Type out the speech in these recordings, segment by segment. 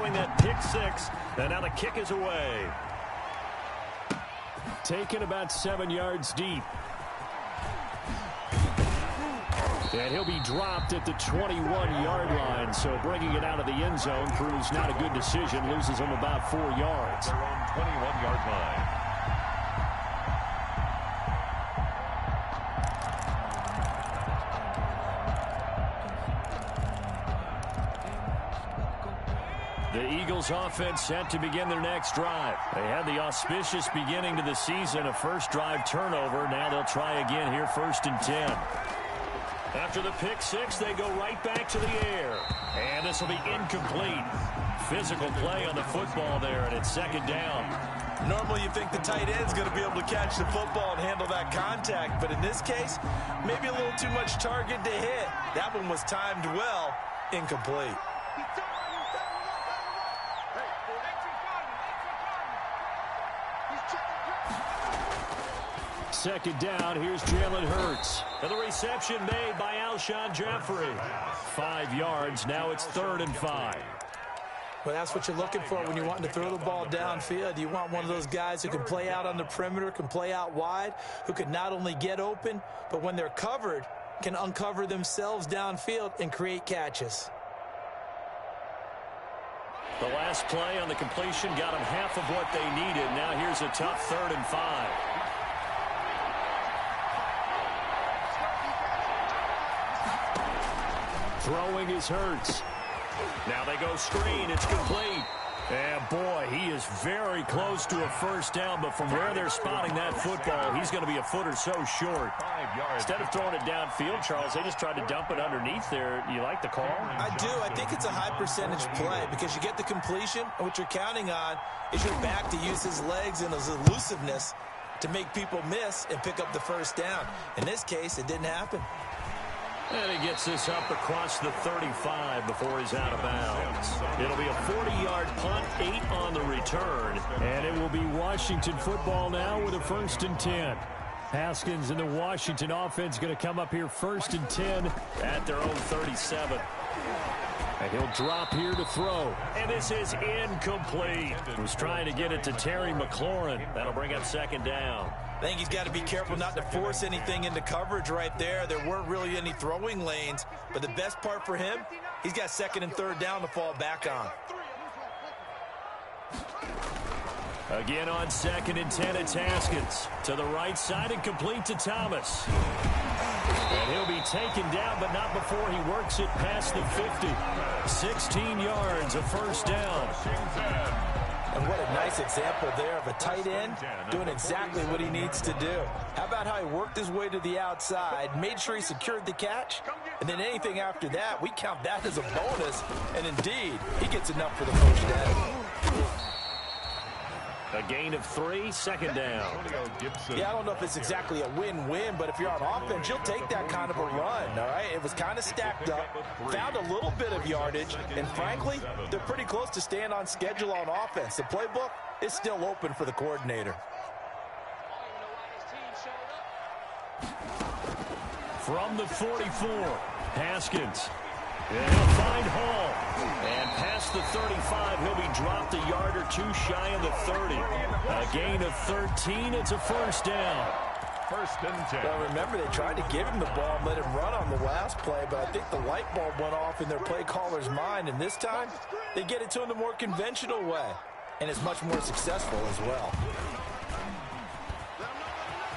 throwing that pick six. And now the kick is away. Taken about 7 yards deep. And he'll be dropped at the 21-yard line. So bringing it out of the end zone proves not a good decision. Loses him about 4 yards. Their own 21-yard line. The Eagles offense set to begin their next drive. They had the auspicious beginning to the season, a first drive turnover. Now they'll try again here, 1st and 10. After the pick six, they go right back to the air. And this will be incomplete. Physical play on the football there, and it's 2nd down. Normally you think the tight end's going to be able to catch the football and handle that contact, but in this case, maybe a little too much target to hit. That one was timed well, incomplete. Second down, here's Jalen Hurts. And the reception made by Alshon Jeffrey. 5 yards, now it's 3rd and 5. Well, that's what you're looking for when you're wanting to throw the ball downfield. You want one of those guys who can play out on the perimeter, can play out wide, who can not only get open, but when they're covered, can uncover themselves downfield and create catches. The last play on the completion got them half of what they needed. Now here's a tough 3rd and 5. Throwing is Hurts. Now they go screen. It's complete. And boy, he is very close to a first down, but from where they're spotting that football, he's going to be a foot or so short. Instead of throwing it downfield, Charles, they just tried to dump it underneath there. You like the call? I do. I think it's a high percentage play because you get the completion, and what you're counting on is your back to use his legs and his elusiveness to make people miss and pick up the first down. In this case, it didn't happen. And he gets this up across the 35 before he's out of bounds. It'll be a 40-yard punt, 8 on the return. And it will be Washington football now with a 1st and 10. Haskins and the Washington offense going to come up here 1st and 10 at their own 37. And he'll drop here to throw. And this is incomplete. He was trying to get it to Terry McLaurin. That'll bring up 2nd down. I think he's got to be careful not to force anything into coverage right there. There weren't really any throwing lanes, but the best part for him, he's got 2nd and 3rd down to fall back on. Again on 2nd and 10, it's Haskins. To the right side and complete to Thomas. And he'll be taken down, but not before he works it past the 50. 16 yards, a first down. And what a nice example there of a tight end doing exactly what he needs to do. How about how he worked his way to the outside, made sure he secured the catch, and then anything after that, we count that as a bonus. And indeed, he gets enough for the first down. A gain of 3, 2nd down. Yeah, I don't know if it's exactly a win-win, but if you're on offense, you'll take that kind of a run, all right? It was kind of stacked up, found a little bit of yardage, and frankly, they're pretty close to staying on schedule on offense. The playbook is still open for the coordinator. From the 44, Haskins. And he'll find Hall. And past the 35, he'll be dropped a yard or 2 shy of the 30. A gain of 13, it's a first down. 1st and 10. Well, remember, they tried to give him the ball and let him run on the last play, but I think the light bulb went off in their play caller's mind, and this time, they get it to him the more conventional way, and it's much more successful as well.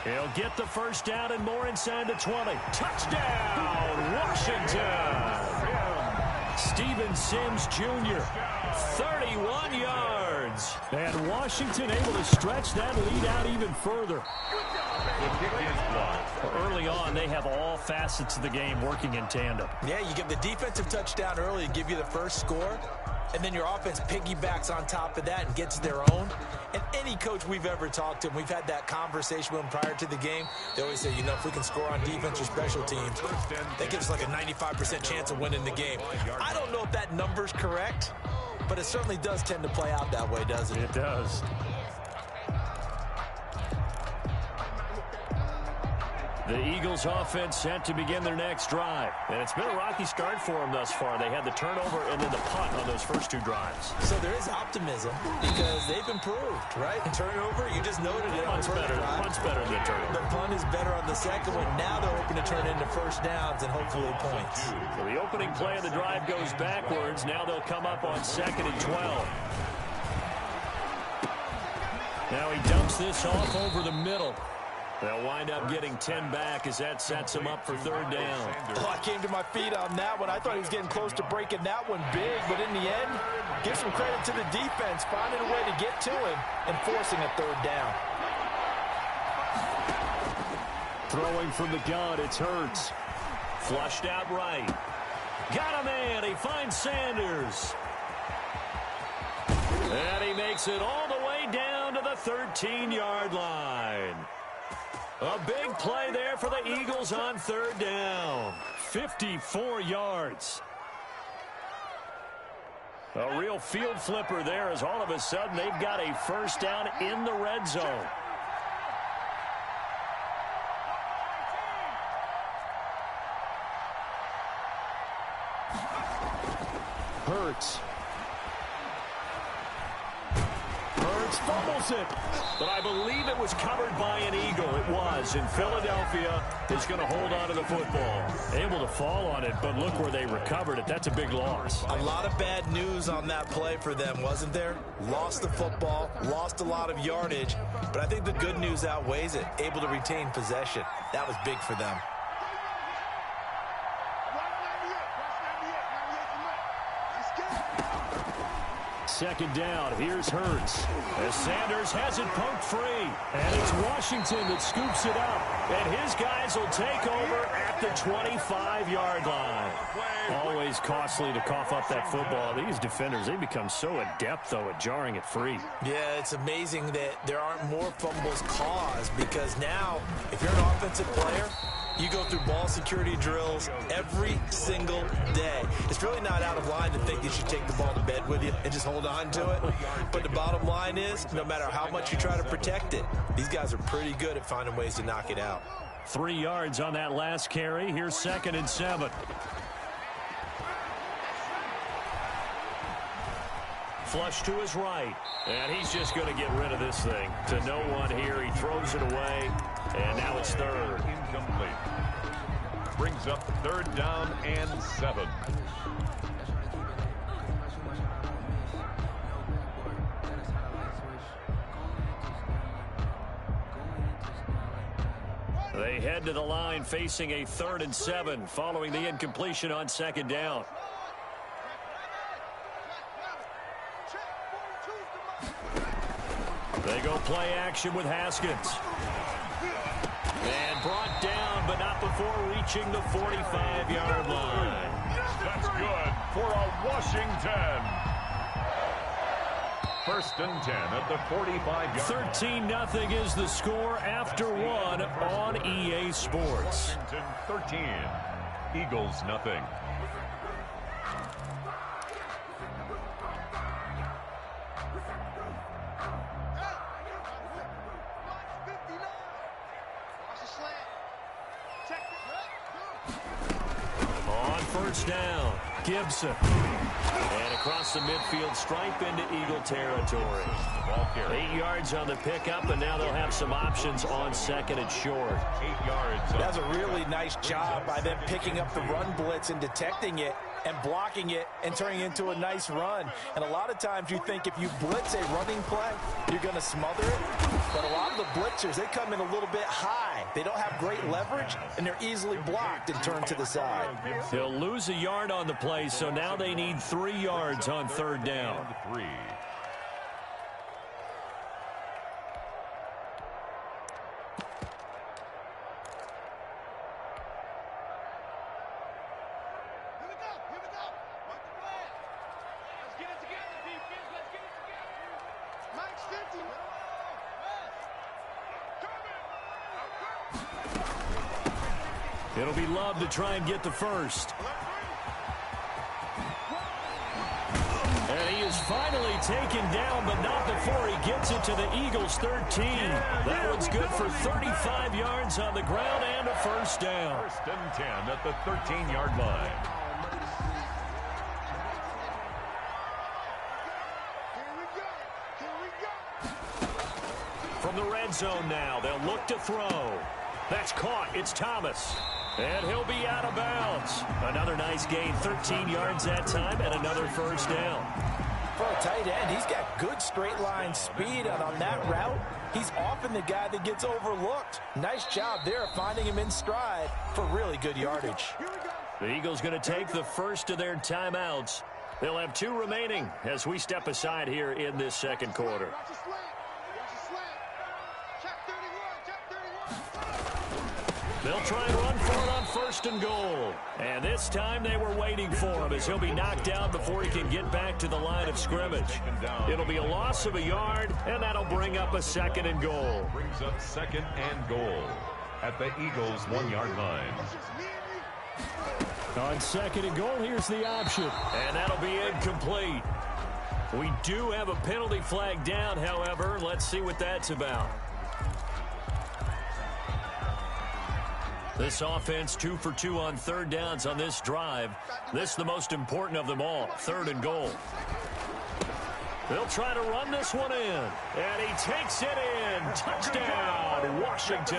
He'll get the first down and more inside the 20. Touchdown, Washington! Steven Sims Jr., 31 yards. And Washington able to stretch that lead out even further. Early on, they have all facets of the game working in tandem. Yeah, you get the defensive touchdown early to give you the first score, and then your offense piggybacks on top of that and gets their own. And any coach we've ever talked to, and we've had that conversation with them prior to the game, they always say, you know, if we can score on defense or special teams, that gives us like a 95% chance of winning the game. I don't know if that number's correct, but it certainly does tend to play out that way, doesn't it? It does. The Eagles offense set to begin their next drive. And it's been a rocky start for them thus far. They had the turnover and then the punt on those first two drives. So there is optimism because they've improved, right? Turnover, you just noted it. Punt's better than the turnover. The punt is better on the second one. Now they're hoping to turn it into first downs and hopefully points. So the opening play of the drive goes backwards. Now they'll come up on 2nd and 12. Now he dumps this off over the middle. They'll wind up getting 10 back as that sets him up for 3rd down. Oh, I came to my feet on that one. I thought he was getting close to breaking that one big, but in the end, give some credit to the defense, finding a way to get to him and forcing a 3rd down. Throwing from the gun, it's Hurts. Flushed out right. Got a man. He finds Sanders. And he makes it all the way down to the 13-yard line. A big play there for the Eagles on 3rd down. 54 yards. A real field flipper there as all of a sudden they've got a first down in the red zone. Hurts. Fumbles it, but I believe it was covered by an Eagle. It was, and Philadelphia is going to hold on to the football. Able to fall on it, but look where they recovered it. That's a big loss. A lot of bad news on that play for them, wasn't there? Lost the football, lost a lot of yardage, but I think the good news outweighs it. Able to retain possession. That was big for them. Second down, here's Hurts. As Sanders has it poked free. And it's Washington that scoops it up. And his guys will take over at the 25-yard line. Always costly to cough up that football. These defenders, they become so adept, though, at jarring it free. Yeah, it's amazing that there aren't more fumbles caused because now, if you're an offensive player, you go through ball security drills every single day. It's really not out of line to think you should take the ball to bed with you and just hold on to it. But the bottom line is, no matter how much you try to protect it, these guys are pretty good at finding ways to knock it out. 3 yards on that last carry. Here's 2nd and 7. Flush to his right. And he's just going to get rid of this thing. To no one here. He throws it away. And now it's 3rd. Incomplete. Brings up 3rd down and 7. They head to the line facing a 3rd and 7 following the incompletion on 2nd down. They go play action with Haskins. And brought down, but not before reaching the 45-yard line. That's good for a Washington. 1st and 10 at the 45-yard 13-0 is the score after 1 on EA Sports. Washington 13. Eagles nothing. On 1st down, Gibson. And across the midfield stripe into Eagle territory. 8 yards on the pickup, and now they'll have some options on 2nd and short. 8 yards. That's a really nice job by them picking up the run blitz and detecting it and blocking it and turning it into a nice run. And a lot of times you think if you blitz a running play, you're going to smother it. But a lot of the blitzers, they come in a little bit high. They don't have great leverage, and they're easily blocked and turned to the side. He'll lose a yard on the play, so now they need 3 yards on 3rd down. 3. It'll be Love to try and get the first. And he is finally taken down, but not before he gets it to the Eagles' 13. That one's good for 35 yards on the ground and a first down. 1st and 10 at the 13-yard line. From the red zone now, they'll look to throw. That's caught. It's Thomas. And he'll be out of bounds. Another nice gain, 13 yards that time, and another first down. For a tight end, he's got good straight line speed, and on that route, he's often the guy that gets overlooked. Nice job there of finding him in stride for really good yardage. The Eagles going to take the first of their timeouts. They'll have 2 remaining as we step aside here in this second quarter. They'll try and run for it on 1st and goal. And this time they were waiting for him as he'll be knocked down before he can get back to the line of scrimmage. It'll be a loss of a yard, and that'll bring up a 2nd and goal. Brings up 2nd and goal at the Eagles' 1-yard line. On 2nd and goal, here's the option. And that'll be incomplete. We do have a penalty flag down, however. Let's see what that's about. This offense 2 for 2 on 3rd downs on this drive. This is the most important of them all, 3rd and goal. They'll try to run this one in. And he takes it in. Touchdown, Washington.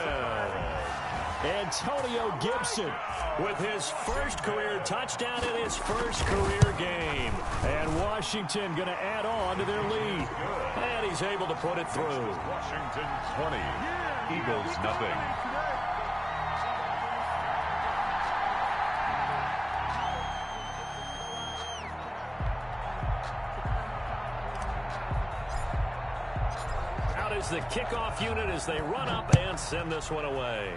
Antonio Gibson with his first career touchdown in his first career game. And Washington going to add on to their lead. And he's able to put it through. Washington 20, Eagles nothing. Is the kickoff unit as they run up and send this one away.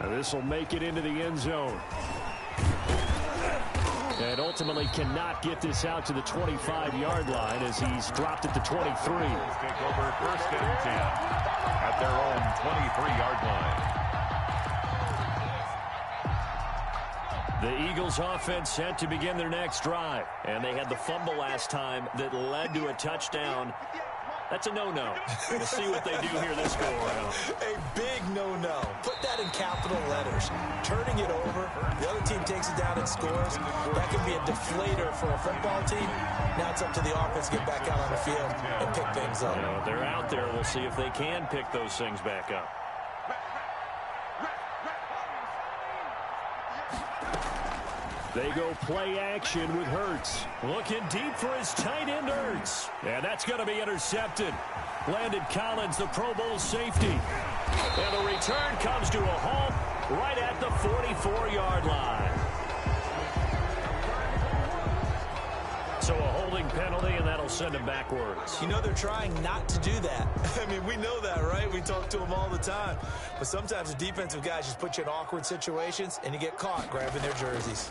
This will make it into the end zone. And ultimately cannot get this out to the 25-yard line as he's dropped at the 23. Take over 1st and 10 at their own 23-yard line. The Eagles offense set to begin their next drive. And they had the fumble last time that led to a touchdown. That's a no-no. We'll see what they do here this go-around. A big no-no. Put that in capital letters. Turning it over, the other team takes it down and scores. That can be a deflator for a football team. Now it's up to the offense to get back out on the field and pick things up. You know, they're out there. We'll see if they can pick those things back up. They go play action with Hurts. Looking deep for his tight end, Hurts. And that's going to be intercepted. Landon Collins, the Pro Bowl safety. And the return comes to a halt right at the 44-yard line. So a holding penalty, and that'll send him backwards. You know, they're trying not to do that. I mean, we know that, right? We talk to them all the time. But sometimes the defensive guys just put you in awkward situations, and you get caught grabbing their jerseys.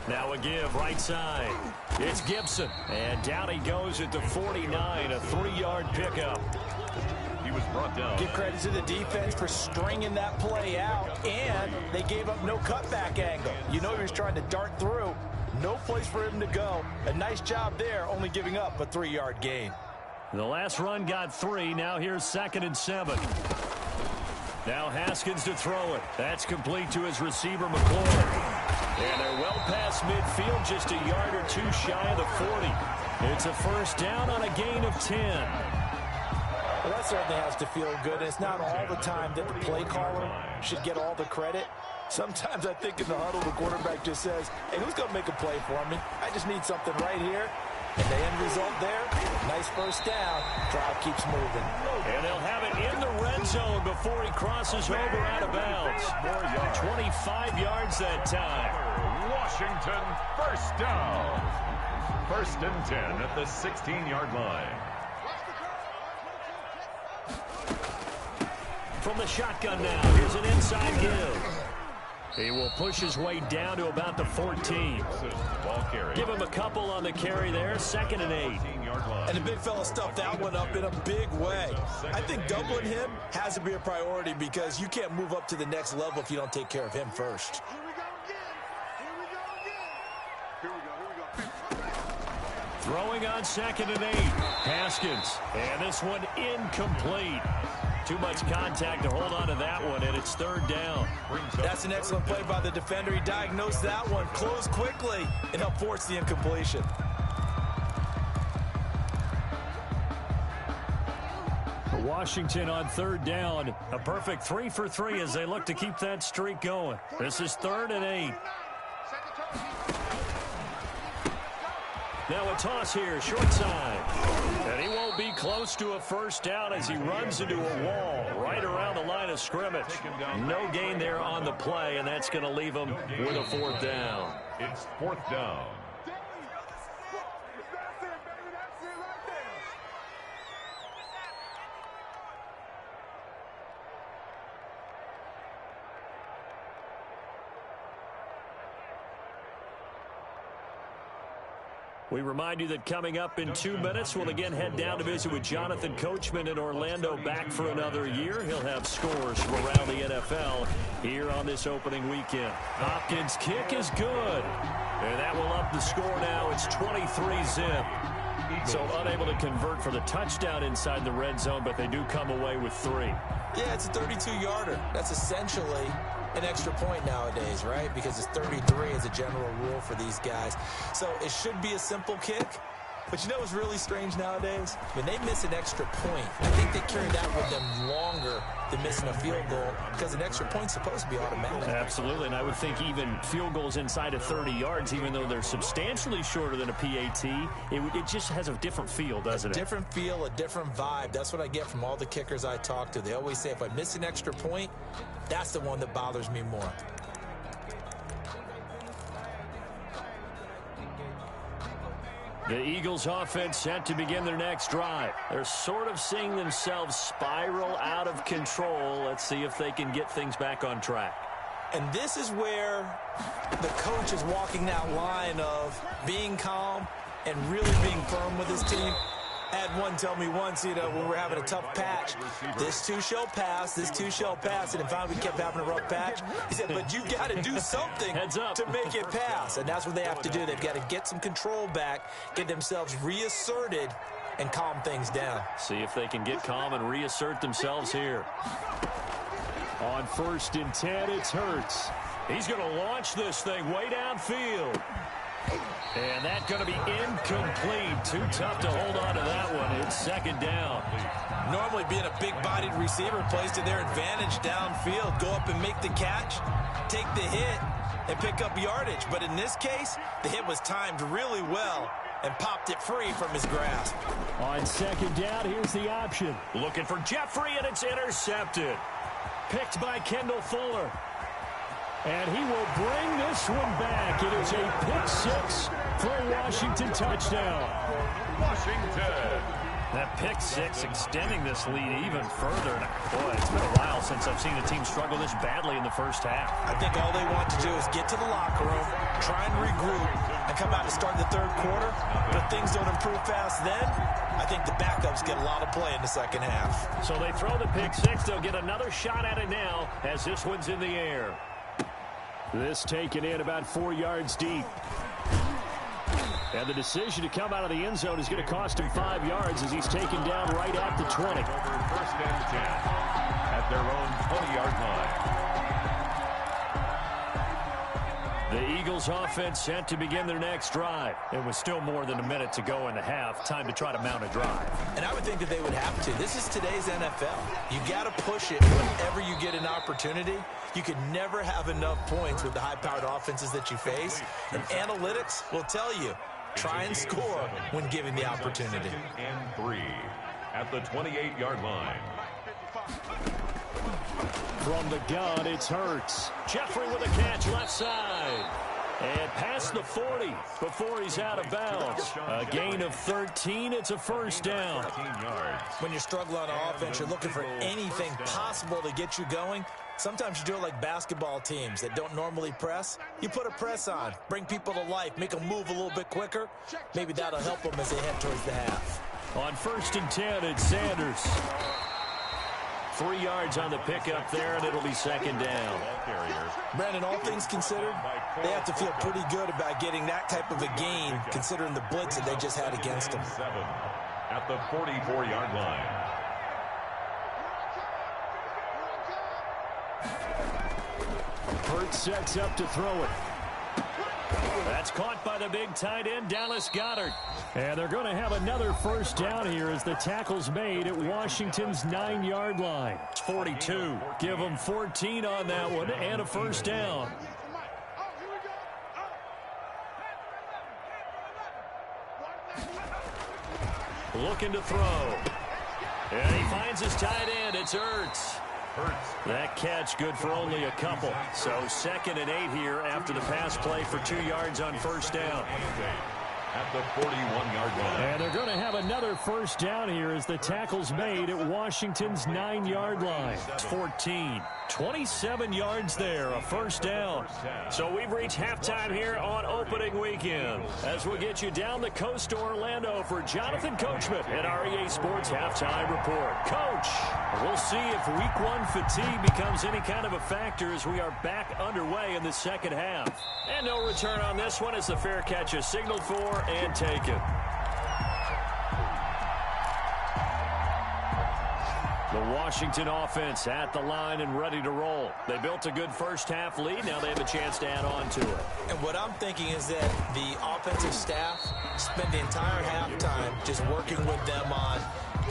Now a give right side. It's Gibson. And down he goes at the 49, a 3-yard pickup. He was brought down. Give credit to the defense for stringing that play out, and they gave up no cutback angle. You know he was trying to dart through. No place for him to go. A nice job there, only giving up a 3-yard gain. The last run got 3. Now here's 2nd and 7. Now Haskins to throw it. That's complete to his receiver, McLaurin. And they're well past midfield, just a yard or 2 shy of the 40. It's a first down on a gain of 10. Well, that certainly has to feel good. It's not all the time that the play caller should get all the credit. Sometimes I think in the huddle, the quarterback just says, hey, who's going to make a play for me? I just need something right here. And the end result there, nice first down. Drive keeps moving. And they'll have it in the red zone before he crosses over out of bounds. 25 yards that time. Washington, first down. 1st and 10 at the 16-yard line. From the shotgun now, here's an inside give. He will push his way down to about the 14. Ball carry. Give him a couple on the carry there. 2nd and 8. And the big fella stuffed that one up in a big way. I think doubling him has to be a priority because you can't move up to the next level if you don't take care of him first. Throwing on 2nd and 8. Haskins. And this one incomplete. Too much contact to hold on to that one, and it's 3rd down. That's an excellent play by the defender. He diagnosed that one, closed quickly, and helped force the incompletion. Washington on 3rd down. A perfect 3 for 3 as they look to keep that streak going. This is 3rd and 8. Now a toss here, short side. And he won't be close to a first down as he runs into a wall right around the line of scrimmage. No gain there on the play, and that's going to leave him with a 4th down. It's 4th down. We remind you that coming up in 2 minutes, we'll again head down to visit with Jonathan Coachman in Orlando, back for another year. He'll have scores from around the NFL here on this opening weekend. Hopkins' kick is good. And that will up the score now. It's 23-zip. So unable to convert for the touchdown inside the red zone, but they do come away with 3. Yeah, it's a 32-yarder. That's essentially an extra point nowadays, right? Because it's 33 as a general rule for these guys. So it should be a simple kick. But you know what's really strange nowadays? When they miss an extra point, I think they carry that with them longer than missing a field goal because an extra point's supposed to be automatic. Absolutely, and I would think even field goals inside of 30 yards, even though they're substantially shorter than a PAT, it just has a different feel, doesn't it? A different feel, a different vibe. That's what I get from all the kickers I talk to. They always say if I miss an extra point, that's the one that bothers me more. The Eagles offense set to begin their next drive. They're sort of seeing themselves spiral out of control. Let's see if they can get things back on track. And this is where the coach is walking that line of being calm and really being firm with his team. I had one tell me once, when we're having a tough patch, this too shall pass, this too shall pass. And finally we kept having a rough patch. He said, but you've got to do something to make it pass. And that's what they have to do. They've got to get some control back, get themselves reasserted, and calm things down. See if they can get calm and reassert themselves here. On 1st and 10, it's Hurts. He's going to launch this thing way downfield. And that's going to be incomplete. Too tough to hold on to that one. It's 2nd down. Normally being a big-bodied receiver plays to their advantage downfield. Go up and make the catch, take the hit, and pick up yardage. But in this case, the hit was timed really well and popped it free from his grasp. On 2nd down, here's the option. Looking for Jeffrey, and it's intercepted. Picked by Kendall Fuller. And he will bring this one back. It is a pick-6 for a Washington touchdown. Washington. That pick-6 extending this lead even further. Boy, it's been a while since I've seen a team struggle this badly in the first half. I think all they want to do is get to the locker room, try and regroup, and come out and start the 3rd quarter. But if things don't improve fast then, I think the backups get a lot of play in the 2nd half. So they throw the pick-6. They'll get another shot at it now as this one's in the air. This taken in about 4 yards deep. And the decision to come out of the end zone is going to cost him 5 yards as he's taken down right at the 20. 1st and 10 at their own 20-yard line. The Eagles offense set to begin their next drive. It was still more than a minute to go in the half. Time to try to mount a drive. And I would think that they would have to. This is today's NFL. You got to push it whenever you get an opportunity. You can never have enough points with the high-powered offenses that you face. And analytics will tell you, try and score when given the opportunity. 2nd and 3 at the 28-yard line. From the gun, it's Hurts. Jeffrey with a catch left side. And past the 40 before he's out of bounds. A gain of 13. It's a 1st down. 13 yards. When you're struggling on offense, you're looking for anything possible to get you going. Sometimes you do it like basketball teams that don't normally press. You put a press on, bring people to life, make them move a little bit quicker. Maybe that'll help them as they head towards the half. On 1st and 10, it's Sanders. 3 yards on the pickup there, and it'll be 2nd down. Brandon, all things considered, they have to feel pretty good about getting that type of a gain, considering the blitz that they just had against them. At the 44-yard line. Hurts sets up to throw it. That's caught by the big tight end, Dallas Goedert. And they're going to have another first down here as the tackle's made at Washington's 9-yard line. It's 42. Give them 14 on that one and a first down. Looking to throw. And he finds his tight end. It's Ertz. That catch good for only a couple. So 2nd and 8 here after the pass play for 2 yards on first down. At the 41-yard line. And they're going to have another first down here as the tackle's made at Washington's 9-yard line. It's 14. 27 yards there, a first down. So we've reached halftime here on opening weekend as we get you down the coast to Orlando for Jonathan Coachman at our EA Sports Halftime Report. Coach, we'll see if week 1 fatigue becomes any kind of a factor as we are back underway in the second half. And no return on this one as the fair catch is signaled for and taken. The Washington offense at the line and ready to roll. They built a good first half lead. Now they have a chance to add on to it. And what I'm thinking is that the offensive staff spent the entire halftime just working with them on,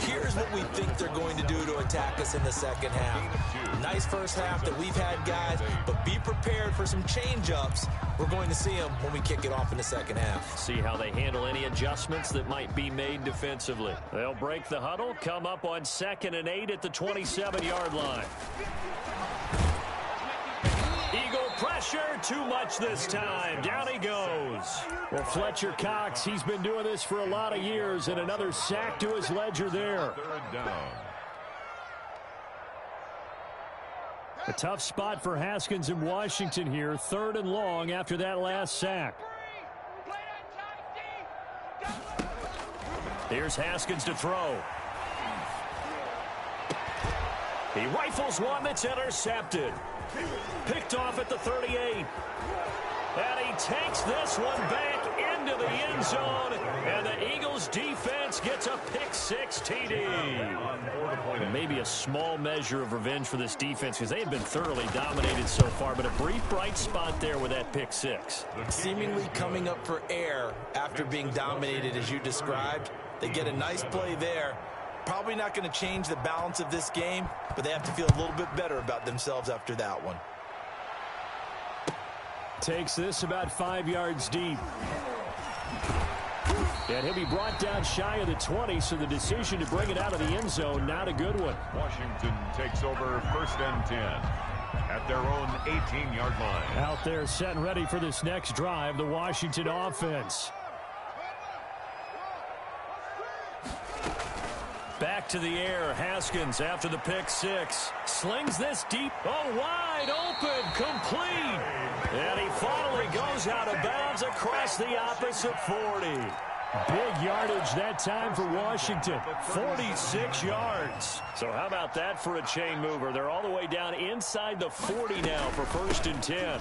here's what we think they're going to do to attack us in the second half. Nice first half that we've had, guys, but be prepared for some change-ups. We're going to see them when we kick it off in the second half. See how they handle any adjustments that might be made defensively. They'll break the huddle, come up on 2nd and 8 at the 27-yard line. Eagle pressure, too much this time. Down he goes. Well, Fletcher Cox, he's been doing this for a lot of years, and another sack to his ledger there. 3rd down. A tough spot for Haskins in Washington here. 3rd and long after that last sack. Here's Haskins to throw. He rifles one that's intercepted. Picked off at the 38. And he takes this one back into the end zone. And the Eagles defense gets a pick-6 TD. Maybe a small measure of revenge for this defense because they have been thoroughly dominated so far. But a brief bright spot there with that pick-6. Seemingly coming up for air after being dominated as you described. They get a nice play there. Probably not going to change the balance of this game, but they have to feel a little bit better about themselves after that one. Takes this about 5 yards deep. And he'll be brought down shy of the 20, so the decision to bring it out of the end zone, not a good one. Washington takes over 1st and 10 at their own 18-yard line. Out there set and ready for this next drive, the Washington offense. Back to the air, Haskins after the pick-6. Slings this deep, wide open, complete. And he finally goes out of bounds across the opposite 40. Big yardage that time for Washington, 46 yards. So how about that for a chain mover? They're all the way down inside the 40 now for 1st and 10.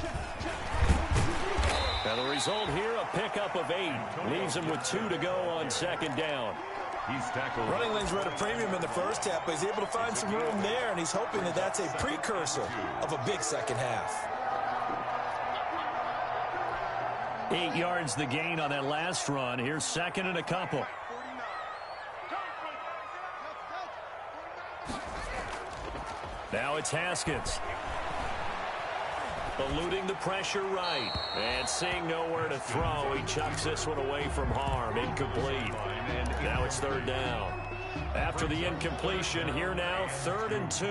Now the result here, a pickup of 8. Leaves him with 2 to go on 2nd down. He's tackled. Running lanes were at a premium in the first half, but he's able to find some room there, and he's hoping that that's a precursor of a big second half. 8 yards the gain on that last run. Here's 2nd and a couple. Now it's Haskins. Eluding the pressure right. And seeing nowhere to throw, he chucks this one away from harm. Incomplete. Now it's 3rd down. After the incompletion, here now 3rd and 2.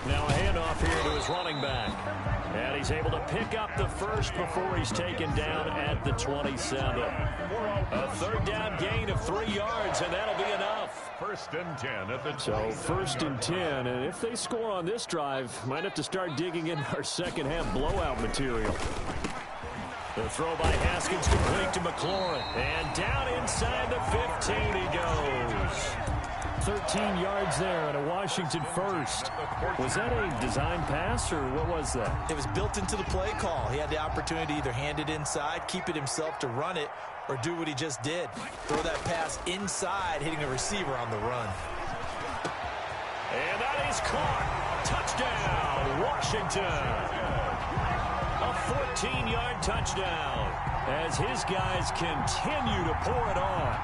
Now a handoff here to his running back. And he's able to pick up the first before he's taken down at the 27. A 3rd down gain of 3 yards, and that'll be enough. 1st and 10 at the 27. So 1st and 10, and if they score on this drive, might have to start digging in our second half blowout material. The throw by Haskins complete to McLaurin. And down inside the 15 he goes. 13 yards there and a Washington first. Was that a design pass or what was that? It was built into the play call. He had the opportunity to either hand it inside, keep it himself to run it, or do what he just did. Throw that pass inside, hitting a receiver on the run. And that is caught. Touchdown, Washington. A 14-yard touchdown as his guys continue to pour it on.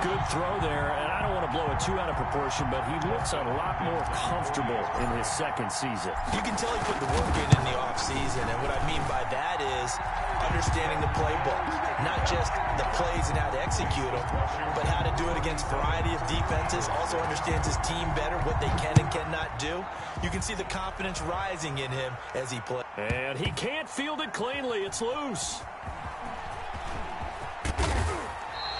Good throw there, and I don't want to blow it too out of proportion, but he looks a lot more comfortable in his second season. You can tell he put the work in the offseason, and what I mean by that is understanding the playbook, not just the plays and how to execute them, but how to do it against a variety of defenses. Also understands his team better, what they can and cannot do. You can see the confidence rising in him as he plays. And he can't field it cleanly. It's loose.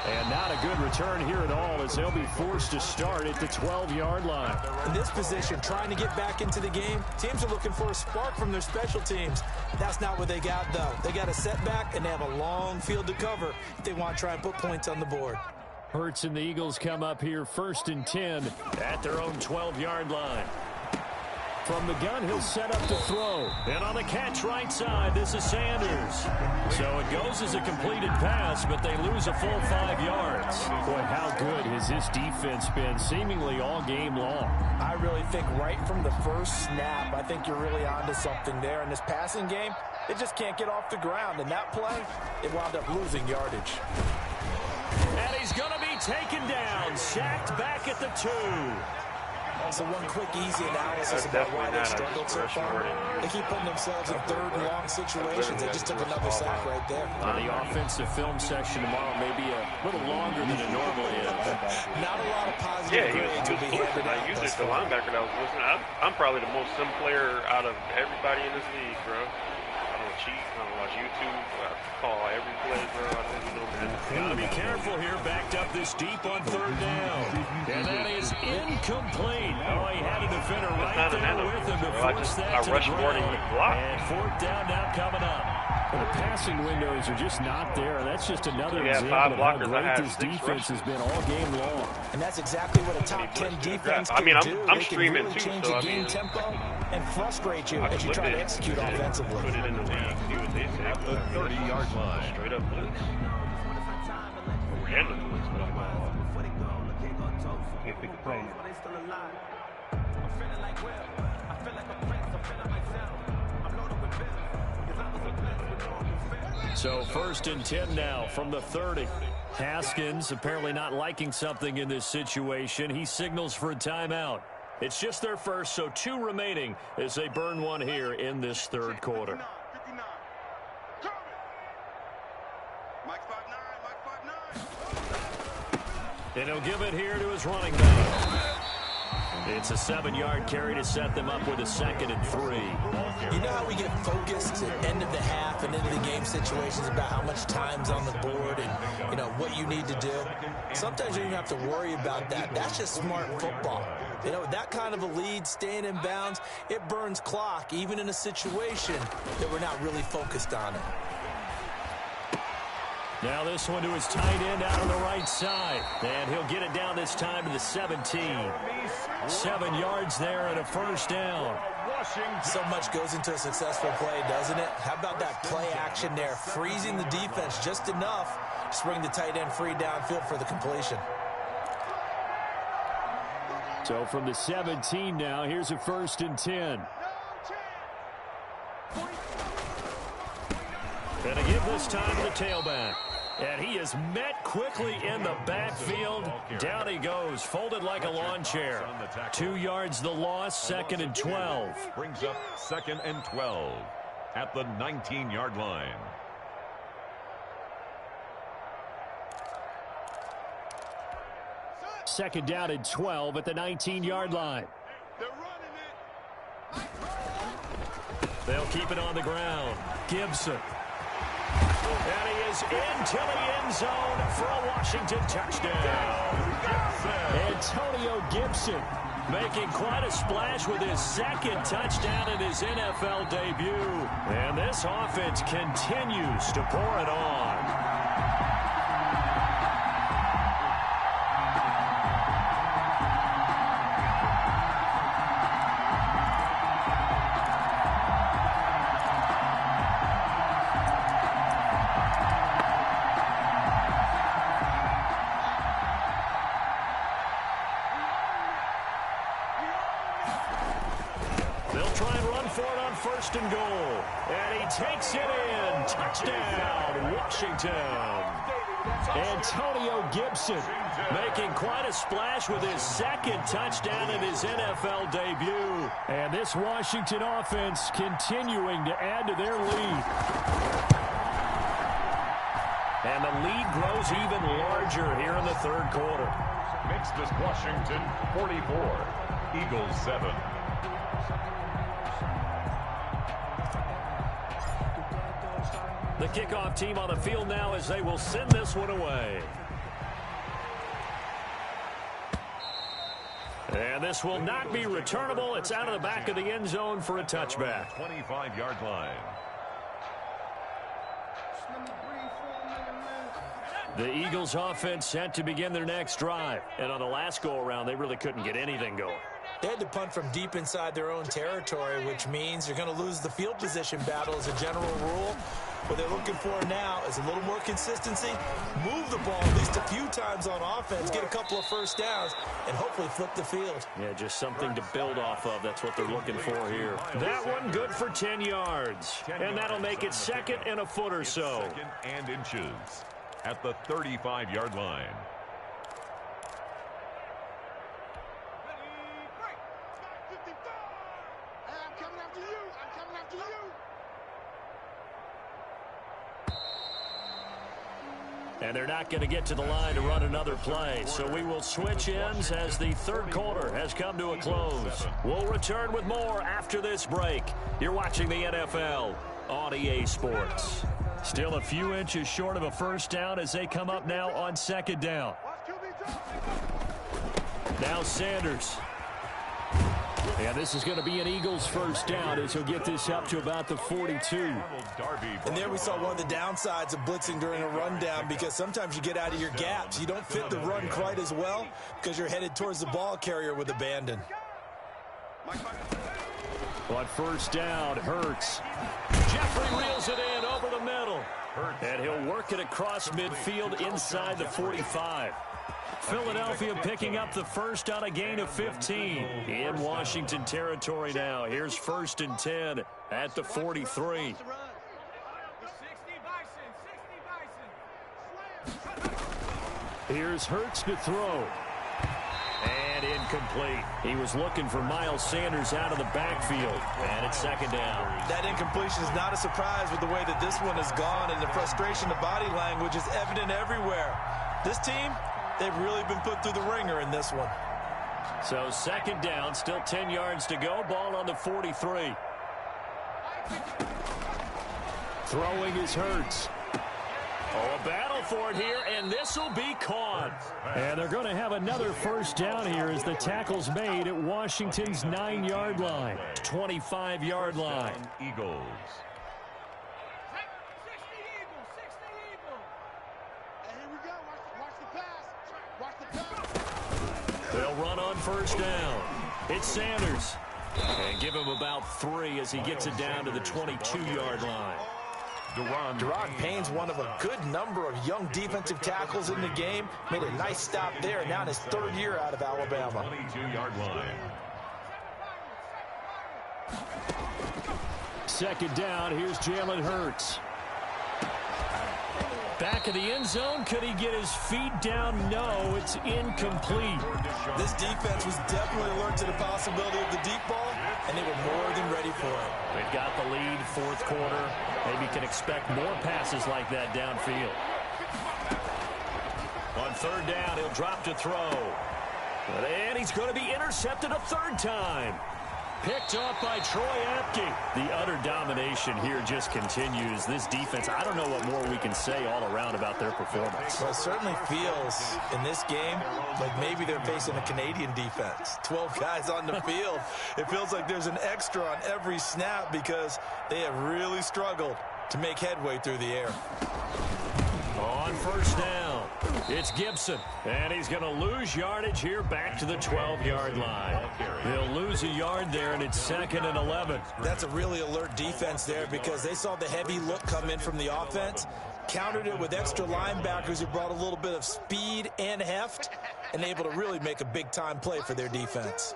And not a good return here at all as they'll be forced to start at the 12-yard line. In this position, trying to get back into the game, teams are looking for a spark from their special teams. That's not what they got, though. They got a setback, and they have a long field to cover if they want to try and put points on the board. Hurts and the Eagles come up here 1st and 10 at their own 12-yard line. From the gun, he'll set up to throw. And on the catch right side, this is Sanders. So it goes as a completed pass, but they lose a full 5 yards. Boy, how good has this defense been seemingly all game long? I really think right from the first snap, I think you're really onto something there. In this passing game, it just can't get off the ground. And that play, it wound up losing yardage. And he's going to be taken down, sacked back at the 2. So one quick, easy analysis about why they struggled so far. They keep putting themselves in third and long situations. They just took another sack right there. The offensive film section tomorrow may be a little longer than it normally is. Not a lot of positive grades will be handed out. I used it, the linebacker that was listening. I'm probably the most sim player out of everybody in this league, bro. I don't cheat. I don't watch YouTube. I call every play, bro. I don't even know. Gotta be careful here. Backed up this deep on 3rd down. And that is incomplete. Oh, he had a defender right there with him to force that to the ground. And 4th down now coming up. Well, the passing windows are just not there. That's just another example of how great this defense has been all game long. And that's exactly what a top 10 defense can do. I'm streaming really too, change so the game tempo and frustrate you as you try to execute offensively. Put it in the league. See what they say. At the 30-yard line. Straight up blitz. Random blitz. Can't pick the play. So 1st and 10 now from the 30. Haskins apparently not liking something in this situation. He signals for a timeout. It's just their first, so 2 remaining as they burn one here in this 3rd quarter. And he'll give it here to his running back. It's a 7-yard carry to set them up with a 2nd and 3. You know how we get focused at end of the half and into the game situations about how much time's on the board and, you know, what you need to do? Sometimes you don't have to worry about that. That's just smart football. You know, that kind of a lead, staying in bounds, it burns clock, even in a situation that we're not really focused on it. Now this one to his tight end out on the right side. And he'll get it down this time to the 17. 7 yards there and a 1st down. So much goes into a successful play, doesn't it? How about that play action there, freezing the defense just enough to bring the tight end free downfield for the completion. So from the 17 now, here's a 1st and 10. Gonna give this time to the tailback. And he is met quickly in the backfield. Down he goes, folded like a lawn chair. 2 yards the loss, 2nd and 12. Brings up 2nd and 12 at the 19-yard line. Second down and 12 at the 19-yard line. They'll keep it on the ground. Gibson. And he is into the end zone for a Washington touchdown. Antonio Gibson making quite a splash with his 2nd touchdown in his NFL debut. And this offense continues to pour it on. first and goal. And he takes it in. Touchdown, Washington. Antonio Gibson making quite a splash with his second touchdown in his NFL debut. And this Washington offense continuing to add to their lead. And the lead grows even larger here in the third quarter. Makes this Washington 44, Eagles 7. The kickoff team on the field now as they will send this one away. And this will not be returnable. It's out of the back of the end zone for a touchback. 25-yard line. The Eagles offense set to begin their next drive. And on the last go-around, they really couldn't get anything going. They had to punt from deep inside their own territory, which means you're going to lose the field position battle as a general rule. What they're looking for now is a little more consistency, move the ball at least a few times on offense, get a couple of first downs, and hopefully flip the field. Yeah, just something to build off of. That's what they're looking for here. That one good for 10 yards. And that'll make it second and a foot or so. Second and inches at the 35-yard line. And they're not going to get to the line to run another play. So we will switch ends as the third quarter has come to a close. We'll return with more after this break. You're watching the NFL on EA Sports. Still a few inches short of a first down as they come up now on second down. Now Sanders. And this is going to be an Eagles first down as he'll get this up to about the 42. And there we saw one of the downsides of blitzing during a rundown, because sometimes you get out of your gaps. You don't fit the run quite as well because you're headed towards the ball carrier with abandon. On first down, Hurts. Jeffrey reels it in over the middle. And he'll work it across midfield inside the 45. Philadelphia picking up the first on a gain of 15 in Washington territory now. Here's first and 10 at the 43. Here's Hurts to throw. And incomplete. He was looking for Miles Sanders out of the backfield. And it's second down. That incompletion is not a surprise with the way that this one has gone, and the frustration, the body language is evident everywhere. This team, they've really been put through the ringer in this one. So second down, still 10 yards to go. Ball on the 43. Throwing is Hurts. Oh, a battle for it here, and this will be caught. And they're going to have another first down here as the tackle's made at Washington's 9-yard line, 25-yard line. Eagles. They'll run on first down. It's Sanders. And give him about 3 as he gets it down to the 22-yard line. Daron Payne's one of a good number of young defensive tackles in the game. Made a nice stop there, now in his third year out of Alabama. 22-yard line. Second down, here's Jalen Hurts. Back of the end zone, could he get his feet down? No, it's incomplete. This defense was definitely alert to the possibility of the deep ball, and they were more than ready for it. They've got the lead, fourth quarter. Maybe can expect more passes like that downfield. On third down, he'll drop to throw. And he's going to be intercepted a third time. Picked up by Troy Apke. The utter domination here just continues. This defense, I don't know what more we can say all around about their performance. Well, it certainly feels in this game like maybe they're facing a Canadian defense. 12 guys on the field. It feels like there's an extra on every snap because they have really struggled to make headway through the air. On first down, it's Gibson. And he's going to lose yardage here back to the 12-yard line. They'll lose a yard there, and it's second and 11. That's a really alert defense there because they saw the heavy look come in from the offense, countered it with extra linebackers who brought a little bit of speed and heft, and able to really make a big-time play for their defense.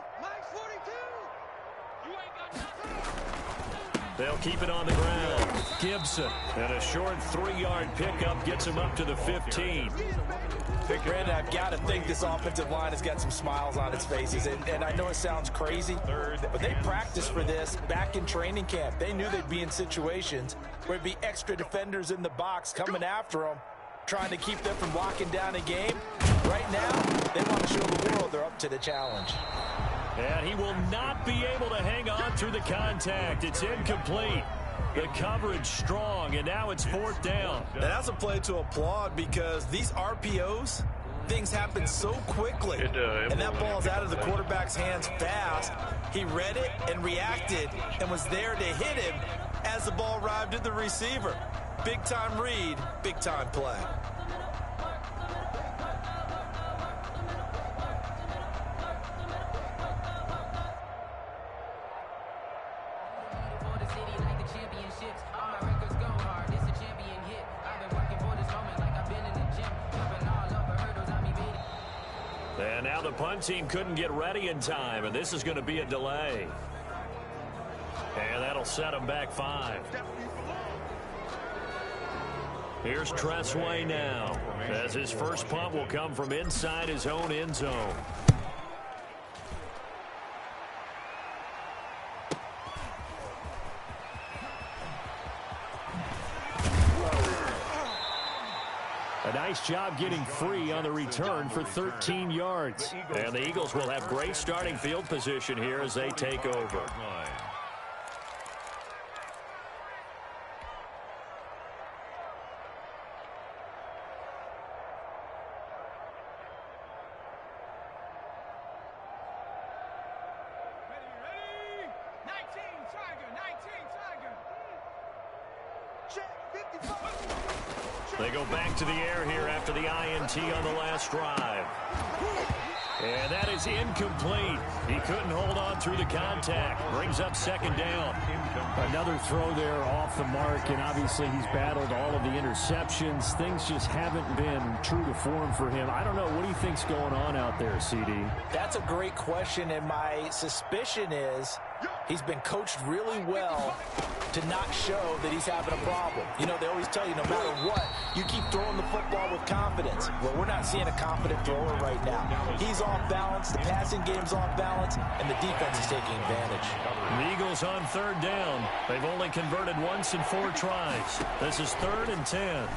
They'll keep it on the ground. Gibson. And a short 3-yard pickup gets him up to the 15. Brandon, I've got to think this offensive line has got some smiles on its faces. And I know it sounds crazy, but they practiced for this back in training camp. They knew they'd be in situations where there'd be extra defenders in the box coming after them, trying to keep them from locking down a game. Right now, they want to show the world they're up to the challenge. And he will not be able to hang on through the contact. It's incomplete. The coverage strong, and now it's 4th down. And that's a play to applaud because these RPOs, things happen so quickly. And that ball's out of the quarterback's hands fast. He read it and reacted and was there to hit him as the ball arrived at the receiver. Big-time read, big-time play. And now the punt team couldn't get ready in time, and this is going to be a delay. And that'll set them back 5. Here's Tressway now, as his first punt will come from inside his own end zone. A nice job getting free on the return for 13 yards. And the Eagles will have great starting field position here as they take over. They go back to the air here after the INT on the last drive. And that is incomplete. He couldn't hold on through the contact. Brings up 2nd down. Another throw there off the mark, and obviously he's battled all of the interceptions. Things just haven't been true to form for him. I don't know. What do you think's going on out there, CD? That's a great question, and my suspicion is he's been coached really well to not show that he's having a problem. You know, they always tell you no matter what, you keep throwing the football with confidence. Well, we're not seeing a confident thrower right now. He's off balance, the passing game's off balance, and the defense is taking advantage. The Eagles on 3rd down. They've only converted once in 4 tries. This is 3rd and 10.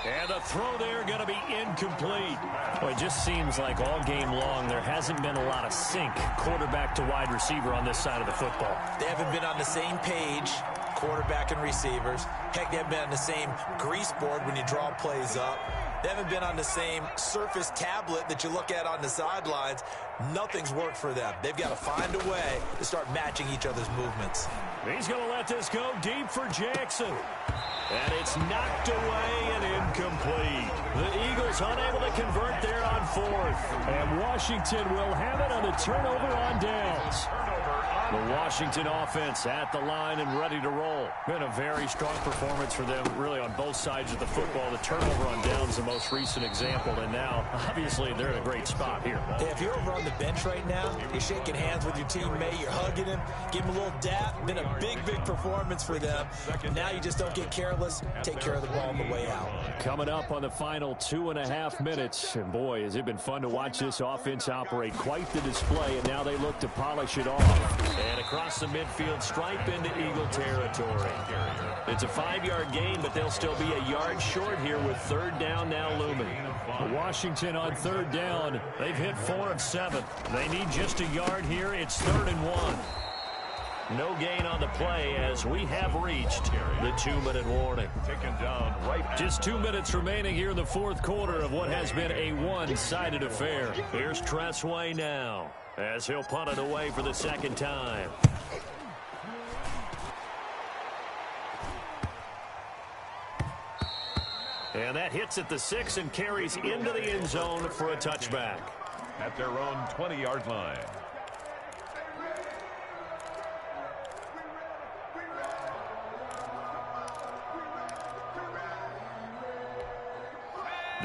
And the throw there going to be incomplete. Well, it just seems like all game long there hasn't been a lot of sync quarterback to wide receiver on this side of the football. They haven't been on the same page, quarterback and receivers. Heck, they haven't been on the same grease board when you draw plays up. They haven't been on the same surface tablet that you look at on the sidelines. Nothing's worked for them. They've got to find a way to start matching each other's movements. He's going to let this go deep for Jackson. And it's knocked away and incomplete. The Eagles unable to convert there on 4th. And Washington will have it on a turnover on downs. The Washington offense at the line and ready to roll. Been a very strong performance for them, really, on both sides of the football. The turnover on downs, the most recent example. And now, obviously, they're in a great spot here. Hey, if you're over on the bench right now, you're shaking hands with your teammate, you're hugging him, give him a little dap. Been a big, big performance for them. Now you just don't get careless. Take care of the ball on the way out. Coming up on the final 2.5 minutes. And boy, has it been fun to watch this offense operate. Quite the display, and now they look to polish it off. And across the midfield stripe into Eagle territory. It's a 5-yard gain, but they'll still be a yard short here with 3rd down now looming. Washington on 3rd down. They've hit 4 of 7. They need just a yard here. It's 3rd and 1. No gain on the play as we have reached the 2-minute warning. Just 2 minutes remaining here in the 4th quarter of what has been a one-sided affair. Here's Tressway now as he'll punt it away for the 2nd time. And that hits at the 6 and carries into the end zone for a touchback. At their own 20-yard line.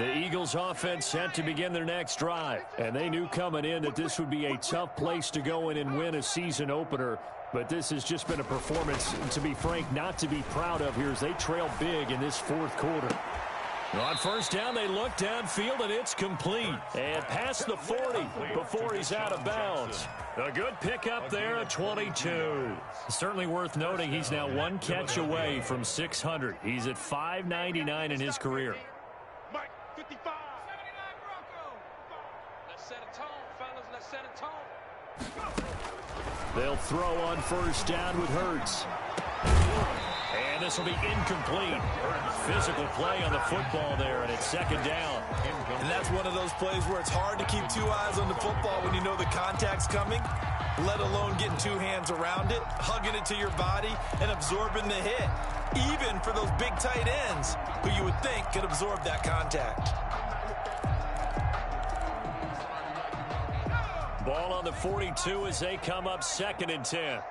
The Eagles offense set to begin their next drive. And they knew coming in that this would be a tough place to go in and win a season opener. But this has just been a performance, to be frank, not to be proud of here as they trail big in this fourth quarter. On first down, they look downfield, and it's complete. And past the 40 before he's out of bounds. A good pickup there at 22. Certainly worth noting he's now one catch away from 600. He's at 599 in his career. Mike, 55. 79 Bronco. Let's set a tone, fellas. Let's set a tone. They'll throw on first down with Hurts. And this will be incomplete. Physical play on the football there, and it's second down. And that's one of those plays where it's hard to keep two eyes on the football when you know the contact's coming, let alone getting two hands around it, hugging it to your body, and absorbing the hit. Even for those big tight ends who you would think could absorb that contact. Ball on the 42 as they come up second and 10.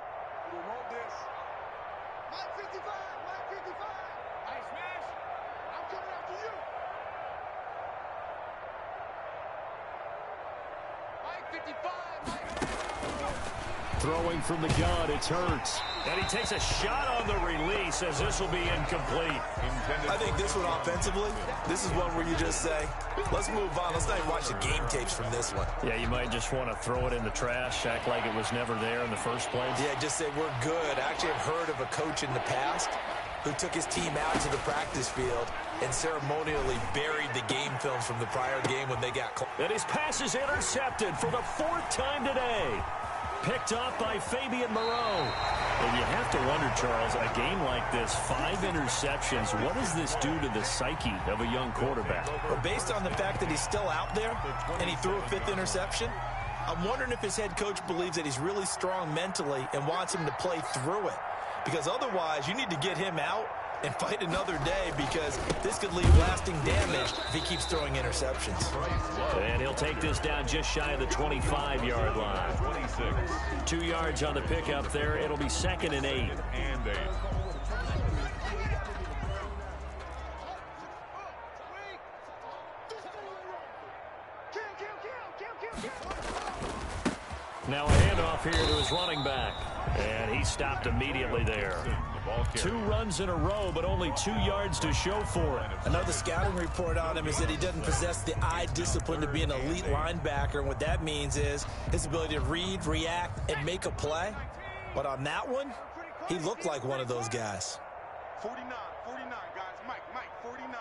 Throwing from the gun, it's Hurts. And he takes a shot on the release as this will be incomplete. I think this one offensively, this is one where you just say, let's move on. Let's not even watch the game tapes from this one. Yeah, you might just want to throw it in the trash, act like it was never there in the first place. Yeah, just say we're good. I actually have heard of a coach in the past who took his team out to the practice field and ceremonially buried the game films from the prior game when they got close. And his pass is intercepted for the fourth time today. Picked off by Fabian Moreau. And you have to wonder, Charles, a game like this, 5 interceptions, what does this do to the psyche of a young quarterback? Well, based on the fact that he's still out there and he threw a 5th interception, I'm wondering if his head coach believes that he's really strong mentally and wants him to play through it. Because otherwise, you need to get him out and fight another day, because this could leave lasting damage if he keeps throwing interceptions. And he'll take this down just shy of the 25-yard line. 2 yards on the pickup there. It'll be second and 8. Now a handoff here to his running back. And he stopped immediately there. 2 runs in a row, but only 2 yards to show for it. Another scouting report on him is that he doesn't possess the eye discipline to be an elite linebacker. And what that means is his ability to read, react, and make a play. But on that one, he looked like one of those guys. 49, guys. Mike, 49.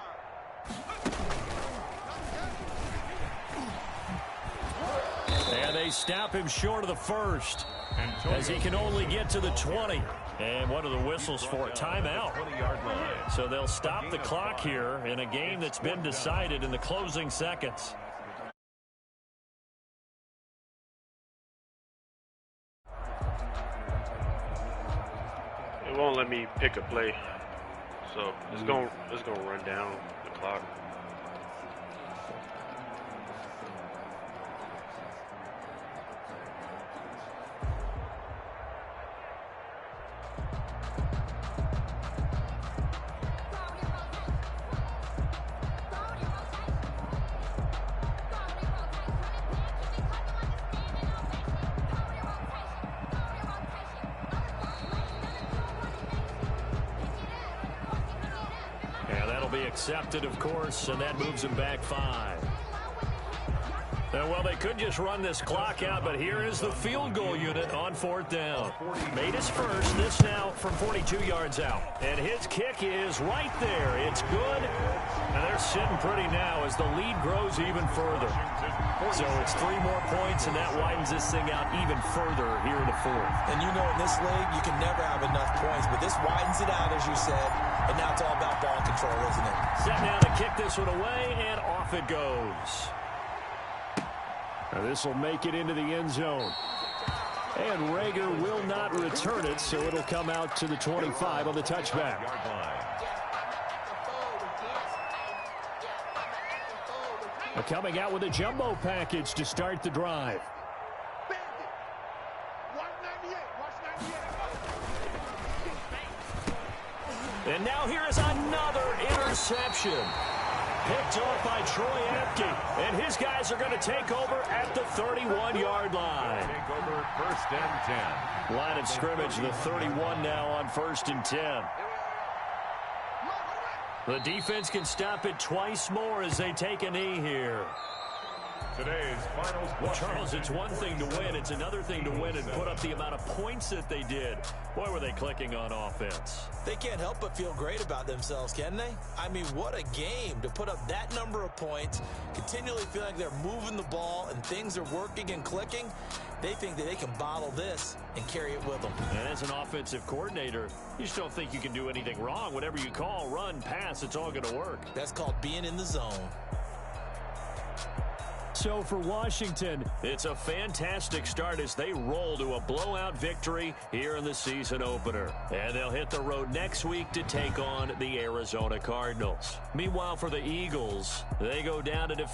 And they stop him short of the first, as he can only get to the 20. And what are the whistles for? A timeout. So they'll stop the clock here in a game that's been decided in the closing seconds. It won't let me pick a play, so it's gonna run down the clock. Accepted, of course, and that moves him back 5. Well, they could just run this clock out, but here is the field goal unit on 4th down. Made his first, this now from 42 yards out. And his kick is right there. It's good. And they're sitting pretty now as the lead grows even further. So it's 3 more points, and that widens this thing out even further here in the 4th. And you know in this league, you can never have enough points, but this widens it out, as you said, and now it's all about ball control, isn't it? Set now to kick this one away, and off it goes. Now this will make it into the end zone. And Rager will not return it, so it'll come out to the 25 on the touchback. Coming out with a jumbo package to start the drive. And now here is another interception. Picked off by Troy Apke. And his guys are going to take over at the 31-yard line. Take over 1st and 10. Line of scrimmage, the 31 now on 1st and 10. The defense can stop it twice more as they take a knee here. Today's finals. Well, Charles, it's one thing to win. It's another thing to win and put up the amount of points that they did. Boy, were they clicking on offense. They can't help but feel great about themselves, can they? I mean, what a game to put up that number of points, continually feel like they're moving the ball and things are working and clicking. They think that they can bottle this and carry it with them. And as an offensive coordinator, you just don't think you can do anything wrong. Whatever you call, run, pass, it's all going to work. That's called being in the zone. So for Washington, it's a fantastic start as they roll to a blowout victory here in the season opener. And they'll hit the road next week to take on the Arizona Cardinals. Meanwhile, for the Eagles, they go down to defeat